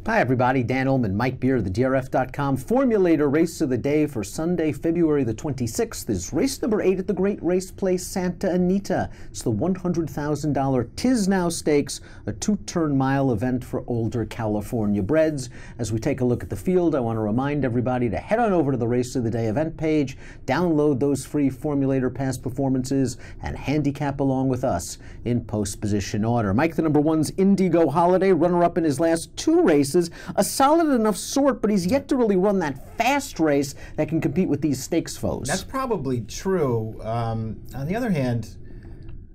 Hi everybody, Dan Illman, Mike Beer, the DRF.com Formulator Race of the Day for Sunday, February the 26th is race number 8 at the Great Race Place, Santa Anita. It's the $100,000 Tiznow Stakes, a 2-turn mile event for older California breds. As we take a look at the field, I want to remind everybody to head on over to the Race of the Day event page, download those free Formulator past performances, and handicap along with us in post-position order. Mike, the number 1's Indigo Holiday, runner-up in his last 2 races. A solid enough sort, but he's yet to really run that fast race that can compete with these stakes foes. That's probably true. On the other hand,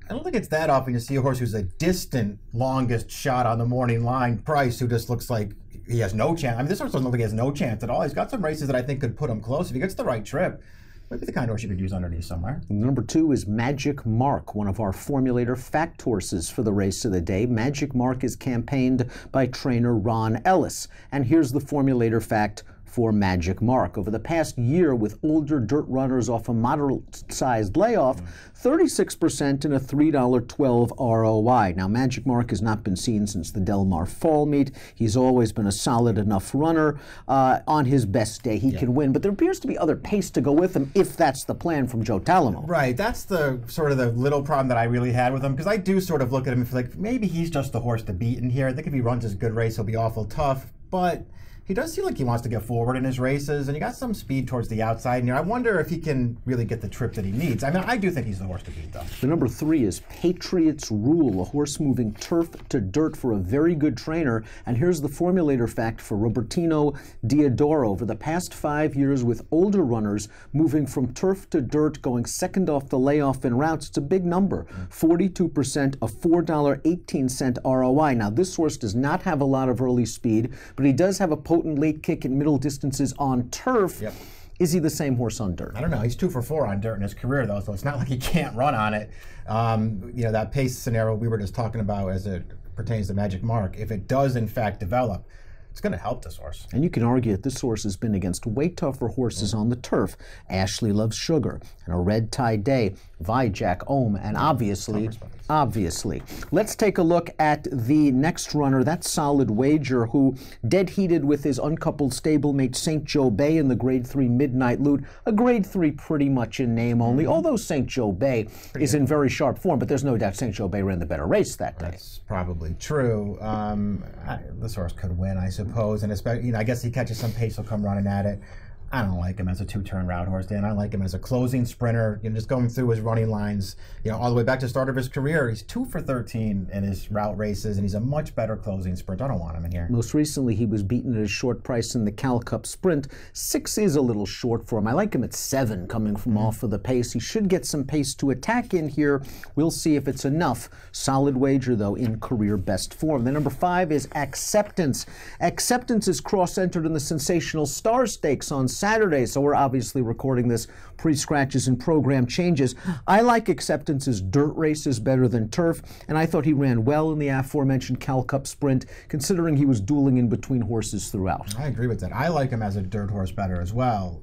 I don't think it's that often to see a horse who's a distant, longest shot on the morning line price who just looks like he has no chance. I mean, this horse doesn't look like he has no chance at all. He's got some races that I think could put him close. If he gets the right trip, maybe the kind of horse you could use underneath somewhere. Number 2 is Magic Mark, one of our Formulator fact horses for the Race of the Day. Magic Mark is campaigned by trainer Ron Ellis. And here's the Formulator fact for Magic Mark. Over the past year, with older dirt runners off a moderate-sized layoff, 36% in a $3.12 ROI. Now, Magic Mark has not been seen since the Del Mar Fall meet. He's always been a solid enough runner. On his best day, he can win. But there appears to be other pace to go with him, if that's the plan from Joe Talamo. Right. That's the sort of the little problem that I really had with him, because I do sort of look at him and feel like maybe he's just the horse to beat in here. I think if he runs his good race, he'll be awful tough. But he does seem like he wants to get forward in his races, and he got some speed towards the outside. And I wonder if he can really get the trip that he needs. I mean, I do think he's the horse to beat, though. The number 3 is Patriots Rule, a horse moving turf to dirt for a very good trainer. And here's the Formulator fact for Robertino Diodoro. Over the past 5 years, with older runners moving from turf to dirt, going second off the layoff in routes, it's a big number. 42%, a $4.18 ROI. Now, this horse does not have a lot of early speed, but he does have a potent late kick in middle distances on turf. Yep. Is he the same horse on dirt? I don't know. He's 2 for 4 on dirt in his career, though, so it's not like he can't run on it. You know, that pace scenario we were just talking about as it pertains to Magic Mark, if it does in fact develop, it's going to help this horse. And you can argue that this horse has been against way tougher horses on the turf. Ashley Loves Sugar, and A Red Tide Day, Vijak Ohm, and obviously, let's take a look at the next runner, that's Solid Wager, who dead heated with his uncoupled stablemate St. Joe Bay in the Grade 3 Midnight Loot, a Grade 3 pretty much in name only, although St. Joe Bay is in very sharp form, but there's no doubt St. Joe Bay ran the better race that day. That's probably true. This horse could win, I suppose, and especially, you know, I guess he catches some pace, he'll come running at it. I don't like him as a 2-turn route horse, Dan. I like him as a closing sprinter, you know, just going through his running lines, you know, all the way back to the start of his career. He's 2 for 13 in his route races, and he's a much better closing sprinter. I don't want him in here. Most recently, he was beaten at a short price in the Cal Cup Sprint. 6 is a little short for him. I like him at 7 coming from off of the pace. He should get some pace to attack in here. We'll see if it's enough. Solid Wager, though, in career best form. The number 5 is Acceptance. Acceptance is cross-entered in the Sensational Star Stakes on Saturday, so we're obviously recording this pre-scratches and program changes. I like Acceptance's dirt races better than turf, and I thought he ran well in the aforementioned Cal Cup Sprint, considering he was dueling in between horses throughout. I agree with that. I like him as a dirt horse better as well,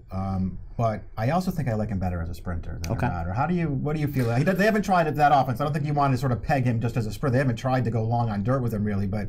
but I also think I like him better as a sprinter than a rider. What do you feel? They haven't tried it that often, so I don't think you want to sort of peg him just as a sprinter. They haven't tried to go long on dirt with him really, but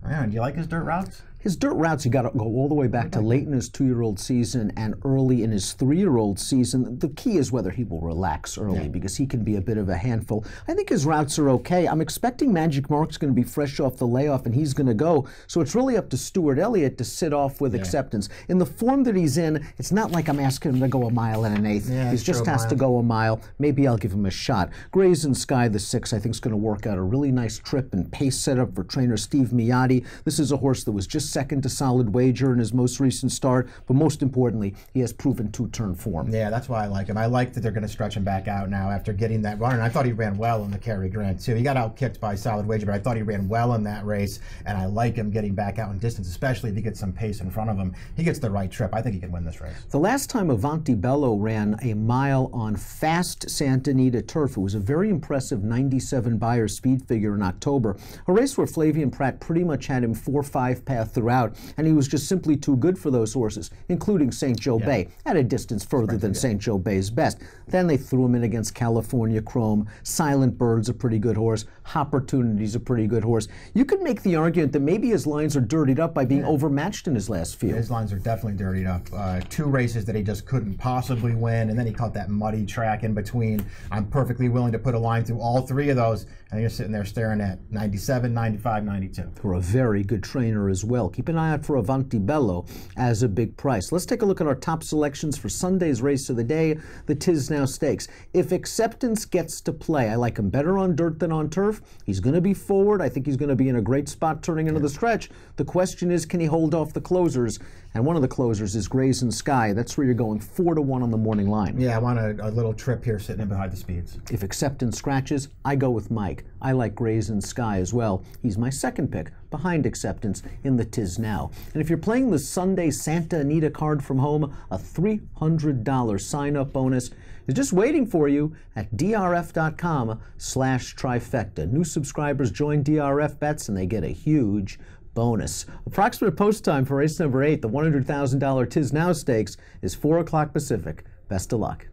do you like his dirt routes? His dirt routes, you got to go all the way back to late in his 2-year-old season and early in his 3-year-old season. The key is whether he will relax early, because he can be a bit of a handful. I think his routes are okay. I'm expecting Magic Mark's going to be fresh off the layoff, and he's going to go. So it's really up to Stuart Elliott to sit off with Acceptance. In the form that he's in, it's not like I'm asking him to go 1 1/8 miles. He just has to go a mile. Maybe I'll give him a shot. Brazen Sky, the 6, I think is going to work out a really nice trip and pace setup for trainer Steve Miotti. This is a horse that was just second to Solid Wager in his most recent start, but most importantly, he has proven 2-turn form. Yeah, that's why I like him. I like that they're going to stretch him back out now after getting that run, and I thought he ran well in the Cary Grant too. He got outkicked by Solid Wager, but I thought he ran well in that race, and I like him getting back out in distance, especially if he gets some pace in front of him. He gets the right trip. I think he can win this race. The last time Avante Bello ran a mile on fast Santa Anita turf, it was a very impressive 97 Beyer speed figure in October, a race where Flavian Pratt pretty much had him 4-5 path throughout, and he was just simply too good for those horses, including St. Joe Bay, at a distance further than St. Joe Bay's best. Then they threw him in against California Chrome. Silent Bird's a pretty good horse. Opportunity's a pretty good horse. You could make the argument that maybe his lines are dirtied up by being overmatched in his last few. His lines are definitely dirtied up. 2 races that he just couldn't possibly win, and then he caught that muddy track in between. I'm perfectly willing to put a line through all 3 of those, and you're sitting there staring at 97, 95, 92. For a very good trainer as well. Keep an eye out for Avante Bello as a big price. Let's take a look at our top selections for Sunday's race of the day, the Tiznow Stakes. If Acceptance gets to play, I like him better on dirt than on turf. He's going to be forward. I think he's going to be in a great spot turning into the stretch. The question is, can he hold off the closers? And one of the closers is Grazing Sky. That's where you're going 4-1 on the morning line. Yeah, I want a little trip here sitting in behind the speeds. If Acceptance scratches, I go with Mike. I like Grazing Sky as well. He's my second pick behind Acceptance in the Tiznow. And if you're playing the Sunday Santa Anita card from home, a $300 sign-up bonus is just waiting for you at drf.com/trifecta. New subscribers join DRF Bets and they get a huge bonus. Approximate post time for race number 8, the $100,000 Tiznow Stakes, is 4 o'clock Pacific. Best of luck.